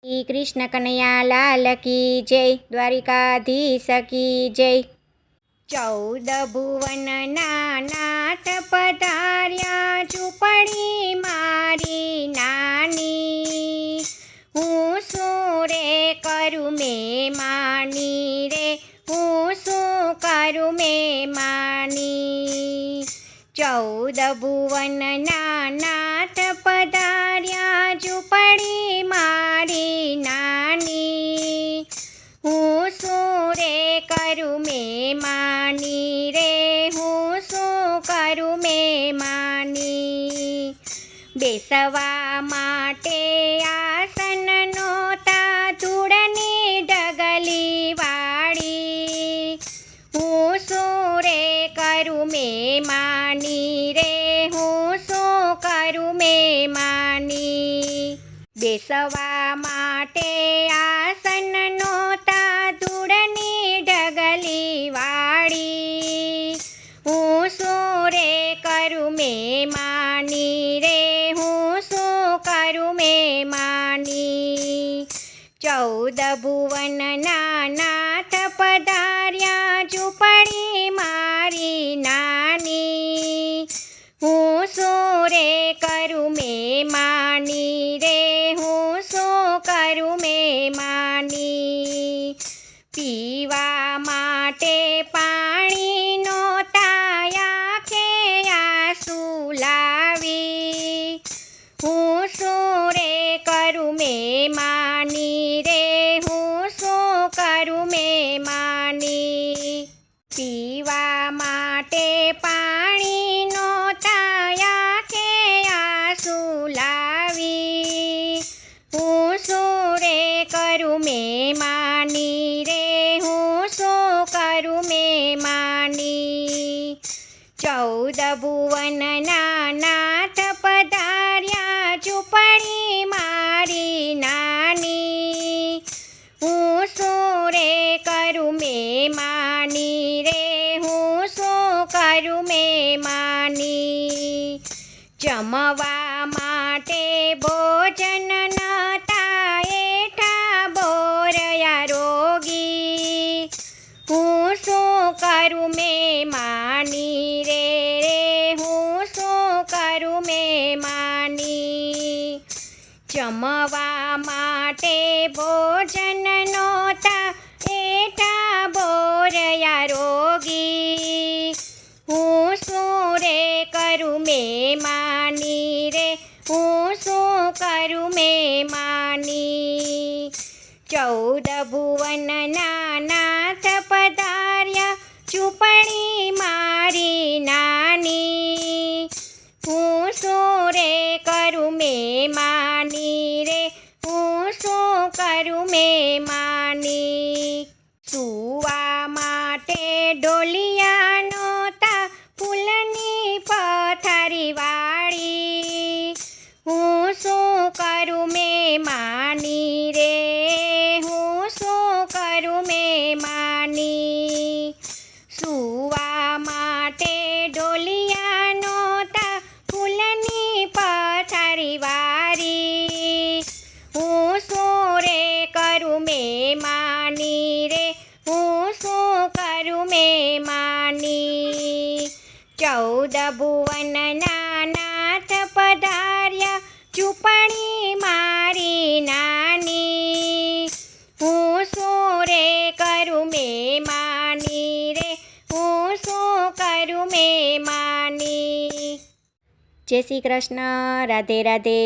શ્રી કૃષ્ણ કનૈયા લાલ કી જય, દ્વારિકાધીશ કી જય। 14 ભુવનના નાથ પધાર્યા, ઝૂંપડી મારી નાની। હું શું રે કરું મેમાની રે, હું શું કરું મેમાની। 14 ભુવનના નાથ પધાર્યા, ઝૂંપડી મારી નાની। હું શું રે કરું મેમાની રે, હું શું કરું મેમાની। બેસવા માટે આસન નહોતા, ધૂળની ઢગલી વાળી। હું શું રે કરું મેમાની રે, હું શું કરું મેમાની। બેસવા માટે આસન નહોતા, ધૂળની ઢગલી વાળી। હું શું રે કરું મેમાની રે, હું શું કરું મેમાની। 14 ભુવનના નાથ પધાર્યા, ઝૂંપડી મારી નાની। હું શું રે કરું મેમાની રે, હું શું કરું મેમાની। પીવા માટે પાણી નહોતા, આંખે આંસુ લાવી। હું શું રે કરું મેમાની રે, હું શું કરું મેમાની। પીવા માટે પાણી નહોતા, આંખે આંસુ લાવી। હું શું રે કરું મેમાની રે, હું શું કરું મેમાની। 14 ભુવનના નાથ પધાર્યા, ઝૂંપડી મારી નાની। હું શું રે કરું મેમાની રે, હું શું કરું મેમાની। જમવા માટે ભોજન નહોતા, એઠા બોરયા રોગી। હું શું કરું મેમાની રે, હું શું કરું મેમાની। જમવા માટે ભોજન નહોતા, એઠા બોરયા રોગી। હું શું રે કરું મેમાની રે, હું શું કરું મેમાની। 14 ભુવનના નાથ પધાર્યા, ઝૂંપડી મારી નાની। હું શું રે કરું મેમાની રે, હું શું કરું મેમાની। સૂવા માટે ઢોલિયા નહોતા, ફૂલની પથારી વાળી। હું શું કરું મેમાની રે, હું શું કરું મેમાની। સૂવા માટે ઢોલિયા નહોતા, ફૂલની પથારી વાળી। હું શું રે કરું મેમાની રે, હું શું કરું મેમાની। 14 ભુવનના નાથ પધાર્યા, ઝૂંપડી મારી નાની। હું શું રે કરું મેમાની રે, હું શું કરું મેમાની। જય શ્રી કૃષ્ણ, રાધે રાધે।